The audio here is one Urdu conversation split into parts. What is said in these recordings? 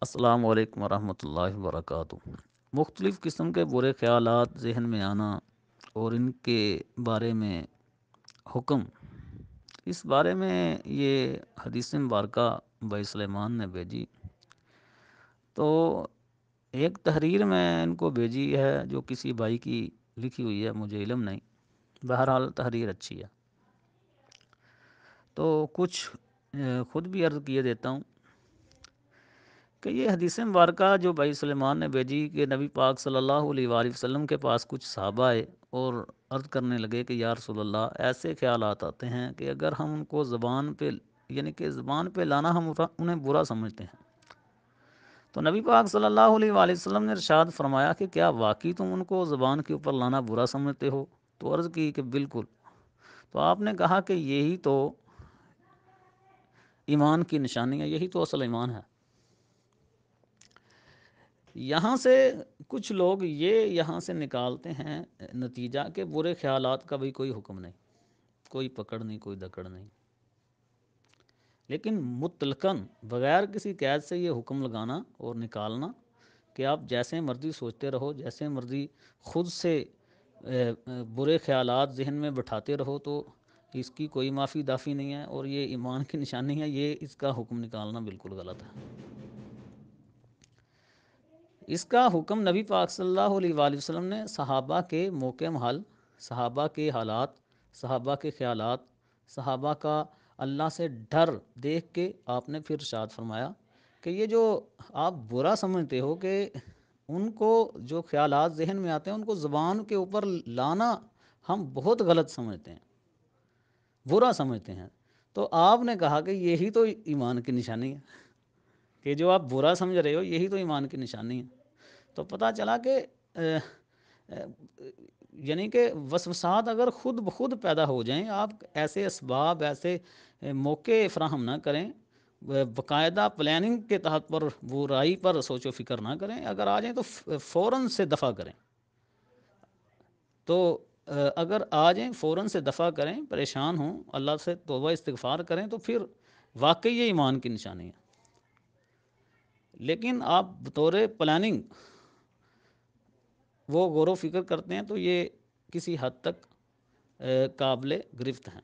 السلام علیکم ورحمۃ اللہ وبرکاتہ۔ مختلف قسم کے برے خیالات ذہن میں آنا اور ان کے بارے میں حکم، اس بارے میں یہ حدیث مبارکہ بھائی سلیمان نے بھیجی، تو ایک تحریر میں ان کو بھیجی ہے جو کسی بھائی کی لکھی ہوئی ہے، مجھے علم نہیں، بہرحال تحریر اچھی ہے، تو کچھ خود بھی عرض کیے دیتا ہوں کہ یہ حدیث مبارکہ جو بھائی سلیمان نے بھیجی کہ نبی پاک صلی اللہ علیہ وآلہ وسلم کے پاس کچھ صحابہ آئے اور عرض کرنے لگے کہ یا رسول اللہ، ایسے خیالات آتے ہیں کہ اگر ہم ان کو زبان پہ زبان پہ لانا ہم انہیں برا سمجھتے ہیں۔ تو نبی پاک صلی اللہ علیہ وآلہ وسلم نے ارشاد فرمایا کہ کیا واقعی تم ان کو زبان کے اوپر لانا برا سمجھتے ہو؟ تو عرض کی کہ بالکل۔ تو آپ نے کہا کہ یہی تو ایمان کی نشانی ہے، یہی تو اصل ایمان ہے۔ یہاں سے کچھ لوگ یہاں سے نکالتے ہیں نتیجہ کہ برے خیالات کا بھی کوئی حکم نہیں، کوئی پکڑ نہیں، کوئی دکڑ نہیں، لیکن مطلقاً بغیر کسی قید سے یہ حکم لگانا اور نکالنا کہ آپ جیسے مرضی سوچتے رہو، جیسے مرضی خود سے برے خیالات ذہن میں بٹھاتے رہو، تو اس کی کوئی معافی دافی نہیں ہے اور یہ ایمان کی نشانی ہے، یہ اس کا حکم نکالنا بالکل غلط ہے۔ اس کا حکم نبی پاک صلی اللہ علیہ وآلہ وسلم نے صحابہ کے موقع محل، صحابہ کے حالات، صحابہ کے خیالات، صحابہ کا اللہ سے ڈر دیکھ کے آپ نے پھر ارشاد فرمایا کہ یہ جو آپ برا سمجھتے ہو کہ ان کو جو خیالات ذہن میں آتے ہیں ان کو زبان کے اوپر لانا ہم بہت غلط سمجھتے ہیں، برا سمجھتے ہیں، تو آپ نے کہا کہ یہی تو ایمان کی نشانی ہے کہ جو آپ برا سمجھ رہے ہو یہی تو ایمان کی نشانی ہے۔ تو پتہ چلا کہ یعنی کہ وسوسات اگر خود بخود پیدا ہو جائیں، آپ ایسے اسباب، ایسے موقع فراہم نہ کریں، باقاعدہ پلاننگ کے تحت پر برائی پر سوچ و فکر نہ کریں، اگر آ جائیں تو فوراً سے دفع کریں، تو اگر آ جائیں فوراً سے دفع کریں، پریشان ہوں، اللہ سے توبہ استغفار کریں، تو پھر واقعی یہ ایمان کی نشانی ہے۔ لیکن آپ بطور پلاننگ وہ غور و فکر کرتے ہیں تو یہ کسی حد تک قابل گرفت ہیں۔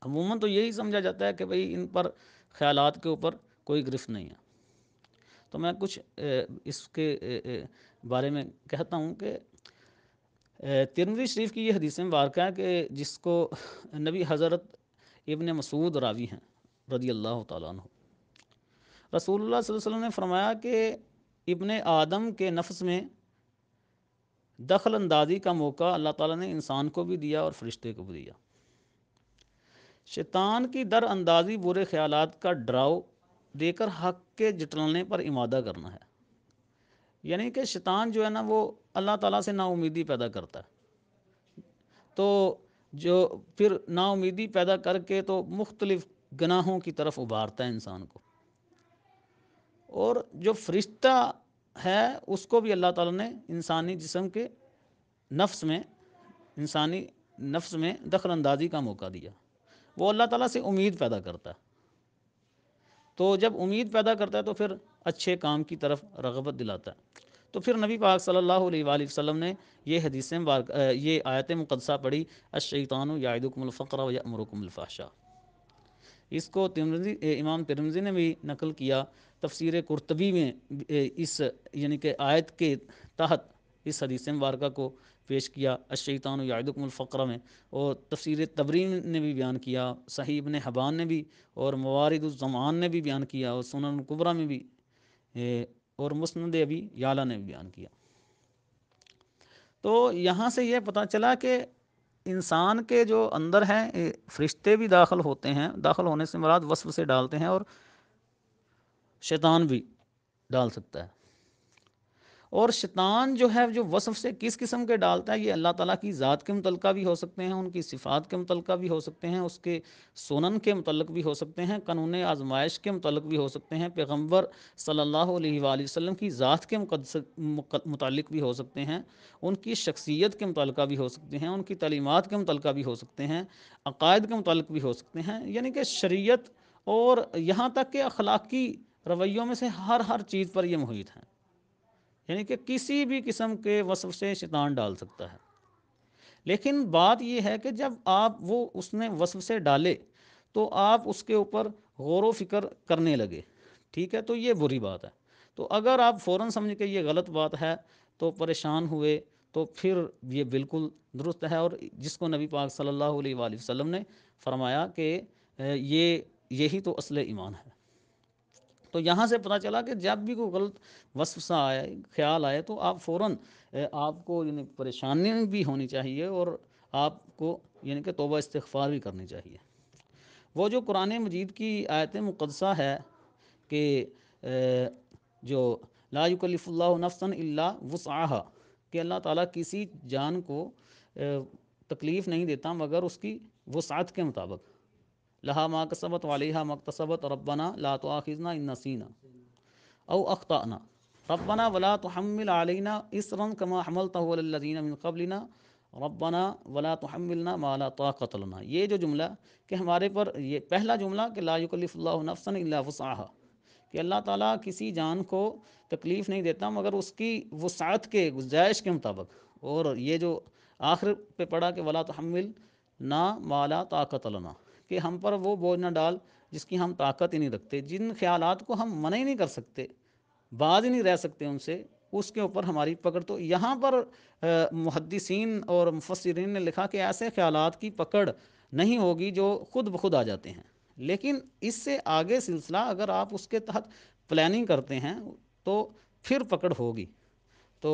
عموماً تو یہی سمجھا جاتا ہے کہ بھئی ان پر خیالات کے اوپر کوئی گرفت نہیں ہے۔ تو میں کچھ اس کے بارے میں کہتا ہوں کہ ترمذی شریف کی یہ حدیث مبارکہ ہے کہ جس کو نبی حضرت ابن مسعود راوی ہیں رضی اللہ تعالیٰ عنہ، رسول اللہ صلی اللہ علیہ وسلم نے فرمایا کہ ابن آدم کے نفس میں دخل اندازی کا موقع اللہ تعالیٰ نے انسان کو بھی دیا اور فرشتے کو بھی دیا۔ شیطان کی در اندازی برے خیالات کا ڈراؤ دے کر حق کے جٹلانے پر امادہ کرنا ہے، یعنی کہ شیطان جو ہے نا وہ اللہ تعالیٰ سے نا امیدی پیدا کرتا ہے، تو جو پھر نا امیدی پیدا کر کے تو مختلف گناہوں کی طرف ابھارتا ہے انسان کو، اور جو فرشتہ ہے اس کو بھی اللہ تعالیٰ نے انسانی جسم کے انسانی نفس میں دخل اندازی کا موقع دیا، وہ اللہ تعالیٰ سے امید پیدا کرتا ہے، تو جب امید پیدا کرتا ہے تو پھر اچھے کام کی طرف رغبت دلاتا ہے۔ تو پھر نبی پاک صلی اللہ علیہ وآلہ وسلم نے یہ یہ آیت مقدسہ پڑھی، الشیطان یعدکم الفقر ویأمرکم الفحشاء۔ اس کو امام ترمذی نے بھی نقل کیا، تفسیر قرطبی میں اس یعنی کہ آیت کے تحت اس حدیث مبارکہ کو پیش کیا، الشیطان یعدکم الفقر میں، اور تفسیر طبری نے بھی بیان کیا، صحیح ابن حبان نے بھی، اور موارد الزمان نے بھی بیان کیا، اور سنن کبریٰ میں بھی، اور مسند ابی یعلا نے بھی بیان کیا۔ تو یہاں سے یہ پتہ چلا کہ انسان کے جو اندر ہیں فرشتے بھی داخل ہوتے ہیں، داخل ہونے سے مراد وسوسے ڈالتے ہیں، اور شیطان بھی ڈال سکتا ہے، اور شیطان جو ہے جو وسوسے کس قسم کے ڈالتا ہے، یہ اللہ تعالیٰ کی ذات کے متعلقہ بھی ہو سکتے ہیں، ان کی صفات کے متعلقہ بھی ہو سکتے ہیں، اس کے سنن کے متعلق بھی ہو سکتے ہیں، قانون آزمائش کے متعلق بھی ہو سکتے ہیں، پیغمبر صلی اللہ علیہ وآلہ وسلم کی ذات کے متعلق بھی ہو سکتے ہیں، ان کی شخصیت کے متعلقہ بھی ہو سکتے ہیں، ان کی تعلیمات کے متعلقہ بھی ہو سکتے ہیں، عقائد کے متعلق بھی ہو سکتے ہیں، یعنی کہ شریعت اور یہاں تک کہ اخلاقی رویوں میں سے ہر چیز پر یہ محیط ہیں، یعنی کہ کسی بھی قسم کے وسوسے شیطان ڈال سکتا ہے۔ لیکن بات یہ ہے کہ جب آپ اس نے وسوسے ڈالے تو آپ اس کے اوپر غور و فکر کرنے لگے، ٹھیک ہے، تو یہ بری بات ہے۔ تو اگر آپ فوراً سمجھ کے یہ غلط بات ہے تو پریشان ہوئے تو پھر یہ بالکل درست ہے، اور جس کو نبی پاک صلی اللہ علیہ وآلہ وسلم نے فرمایا کہ یہی تو اصل ایمان ہے۔ تو یہاں سے پتہ چلا کہ جب بھی کوئی غلط وسوسہ آئے، خیال آئے، تو آپ فوراً آپ کو یعنی پریشانی بھی ہونی چاہیے، اور آپ کو یعنی کہ توبہ استغفار بھی کرنی چاہیے۔ وہ جو قرآن مجید کی آیت مقدسہ ہے کہ جو لا یکلف اللہ نفسا الا وسعہا، کہ اللہ تعالیٰ کسی جان کو تکلیف نہیں دیتا مگر اس کی وسعت کے مطابق، لہا ما کسبت وعلیہا ما اکتسبت ربنا لا تؤاخذنا ان نسینا او اخطأنا ربنا ولا تحمل علینا اسرا کما حملتہ علی الذین من قبلنا ربنا ولا تحملنا ما لا طاقت لنا۔ یہ جو جملہ کہ ہمارے پر، یہ پہلا جملہ کہ لا یکلف اللہ نفسا الا وسعہا، کہ اللہ تعالیٰ کسی جان کو تکلیف نہیں دیتا مگر اس کی وسعت کے، گنجائش کے مطابق، اور یہ جو آخر پہ پڑھا کہ ولا تحملنا ما لا طاقت لنا، کہ ہم پر وہ بوجھ نہ ڈال جس کی ہم طاقت ہی نہیں رکھتے، جن خیالات کو ہم منع ہی نہیں کر سکتے، باز ہی نہیں رہ سکتے ان سے، اس کے اوپر ہماری پکڑ۔ تو یہاں پر محدثین اور مفسرین نے لکھا کہ ایسے خیالات کی پکڑ نہیں ہوگی جو خود بخود آ جاتے ہیں، لیکن اس سے آگے سلسلہ اگر آپ اس کے تحت پلاننگ کرتے ہیں تو پھر پکڑ ہوگی۔ تو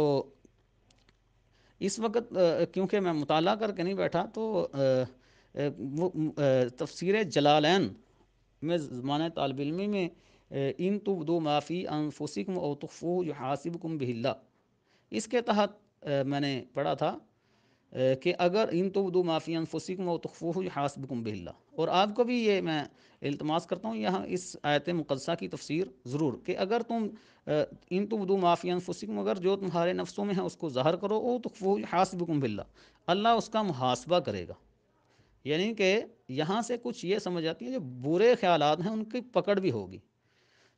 اس وقت کیونکہ میں مطالعہ کر کے نہیں بیٹھا تو تفسیر جلالین میں زمانہ طالب علمی میں ان تبدوا ما فی انفسکم او تخفوہ یحاسبکم بہ اللہ، اس کے تحت میں نے پڑھا تھا کہ اگر ان تبدوا ما فی انفسکم او تخفوہ یحاسبکم بہ اللہ، اور آپ کو بھی یہ میں التماس کرتا ہوں یہاں اس آیت مقدسہ کی تفسیر ضرور، کہ اگر تم ان تبدوا ما فی انفسکم، اگر جو تمہارے نفسوں میں ہے اس کو ظاہر کرو، او تخفوہ یحاسبکم بہ اللہ اس کا محاسبہ کرے گا۔ یعنی کہ یہاں سے کچھ یہ سمجھ آتی ہے جو برے خیالات ہیں ان کی پکڑ بھی ہوگی۔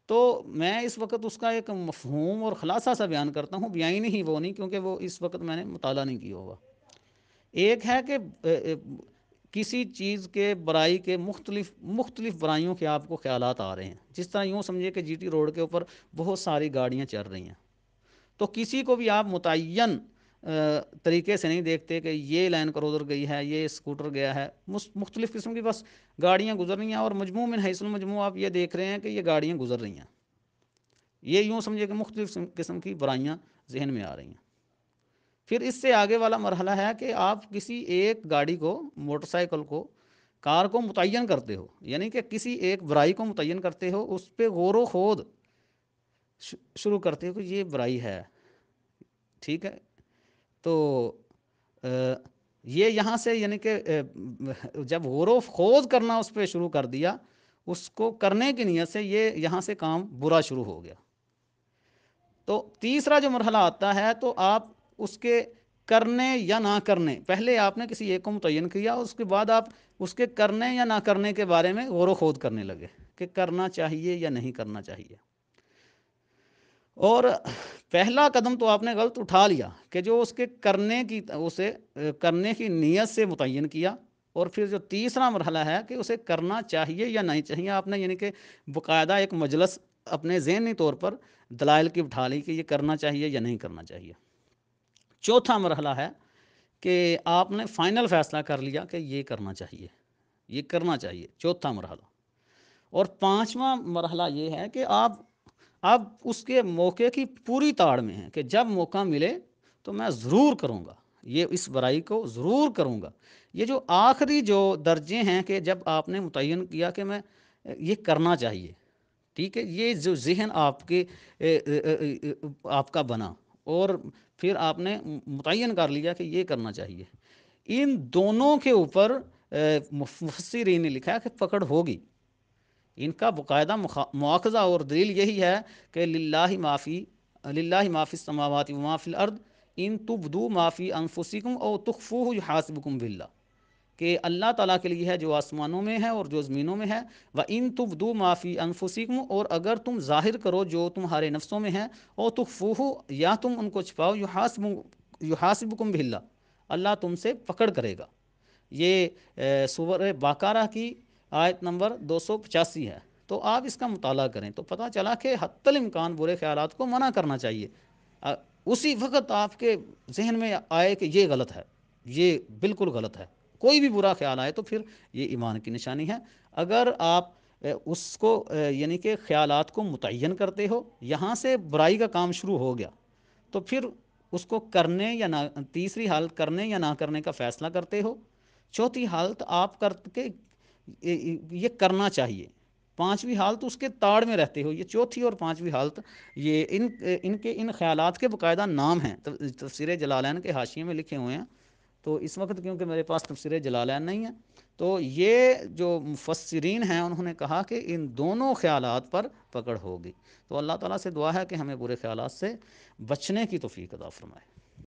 تو میں اس وقت اس کا ایک مفہوم اور خلاصہ سا بیان کرتا ہوں، بیان ہی وہ نہیں، کیونکہ وہ اس وقت میں نے مطالعہ نہیں کیا ہوگا۔ ایک ہے کہ کسی چیز کے برائی کے مختلف برائیوں کے آپ کو خیالات آ رہے ہیں، جس طرح یوں سمجھے کہ جی ٹی روڈ کے اوپر بہت ساری گاڑیاں چل رہی ہیں، تو کسی کو بھی آپ متعین طریقے سے نہیں دیکھتے کہ یہ لین کروزر گئی ہے، یہ اسکوٹر گیا ہے، مختلف قسم کی بس گاڑیاں گزر رہی ہیں، اور مجموع من حیث المجموع آپ یہ دیکھ رہے ہیں کہ یہ گاڑیاں گزر رہی ہیں، یہ یوں سمجھے کہ مختلف قسم کی برائیاں ذہن میں آ رہی ہیں۔ پھر اس سے آگے والا مرحلہ ہے کہ آپ کسی ایک گاڑی کو، موٹر سائیکل کو، کار کو متعین کرتے ہو، یعنی کہ کسی ایک برائی کو متعین کرتے ہو، اس پہ غور و خوض شروع کرتے ہو کہ یہ برائی ہے، ٹھیک ہے۔ تو یہ یہاں سے یعنی کہ جب غور و خوض کرنا اس پہ شروع کر دیا، اس کو کرنے کی نیت سے، یہ یہاں سے کام برا شروع ہو گیا۔ تو تیسرا جو مرحلہ آتا ہے تو آپ اس کے کرنے یا نہ کرنے، پہلے آپ نے کسی ایک کو متعین کیا، اس کے بعد آپ اس کے کرنے یا نہ کرنے کے بارے میں غور و خوض کرنے لگے کہ کرنا چاہیے یا نہیں کرنا چاہیے۔ اور پہلا قدم تو آپ نے غلط اٹھا لیا کہ جو اس کے اسے کرنے کی نیت سے متعین کیا، اور پھر جو تیسرا مرحلہ ہے کہ اسے کرنا چاہیے یا نہیں چاہیے، آپ نے یعنی کہ باقاعدہ ایک مجلس اپنے ذہنی طور پر دلائل کی اٹھا لی کہ یہ کرنا چاہیے یا نہیں کرنا چاہیے۔ چوتھا مرحلہ ہے کہ آپ نے فائنل فیصلہ کر لیا کہ یہ کرنا چاہیے، یہ کرنا چاہیے، چوتھا مرحلہ۔ اور پانچواں مرحلہ یہ ہے کہ آپ اس کے موقع کی پوری تاڑ میں ہیں کہ جب موقع ملے تو میں ضرور کروں گا، یہ اس برائی کو ضرور کروں گا۔ یہ جو آخری جو درجے ہیں کہ جب آپ نے متعین کیا کہ میں یہ کرنا چاہیے، ٹھیک ہے، یہ جو ذہن آپ کا بنا، اور پھر آپ نے متعین کر لیا کہ یہ کرنا چاہیے، ان دونوں کے اوپر مفسرین نے لکھا ہے کہ پکڑ ہوگی۔ ان کا باقاعدہ مواخذہ اور دلیل یہی ہے کہ للہ ما فی السماوات و ما فی الارض ان تبدوا ما فی انفسکم او تخفوہ یحاسبکم باللہ، کہ اللہ تعالیٰ کے لیے ہے جو آسمانوں میں ہے اور جو زمینوں میں ہے، وَإِن تُبْدُوا مَا فِي أَنفُسِكُمْ، اور اگر تم ظاہر کرو جو تمہارے نفسوں میں ہے، اور تُخْفُوهُ، یا تم ان کو چھپاؤ، یحاسبکم بہ اللہ، اللہ تم سے پکڑ کرے گا۔ یہ سورہ بقرہ کی آیت نمبر 285 ہے۔ تو آپ اس کا مطالعہ کریں تو پتہ چلا کہ حتی الامکان برے خیالات کو منع کرنا چاہیے۔ اسی وقت آپ کے ذہن میں آئے کہ یہ غلط ہے، یہ بالکل غلط ہے، کوئی بھی برا خیال آئے تو پھر یہ ایمان کی نشانی ہے۔ اگر آپ اس کو یعنی کہ خیالات کو متعین کرتے ہو، یہاں سے برائی کا کام شروع ہو گیا، تو پھر اس کو کرنے یا نہ، تیسری حالت کرنے یا نہ کرنے کا فیصلہ کرتے ہو، چوتھی حالت آپ کر کے یہ کرنا چاہیے، پانچویں حالت اس کے تاڑ میں رہتے ہو۔ یہ چوتھی اور پانچویں حالت، یہ ان خیالات کے باقاعدہ نام ہیں، تفسیر جلالین کے حاشیے میں لکھے ہوئے ہیں۔ تو اس وقت کیونکہ میرے پاس تفسیر جلالین نہیں ہے، تو یہ جو مفسرین ہیں انہوں نے کہا کہ ان دونوں خیالات پر پکڑ ہوگی۔ تو اللہ تعالیٰ سے دعا ہے کہ ہمیں برے خیالات سے بچنے کی توفیق عطا فرمائے۔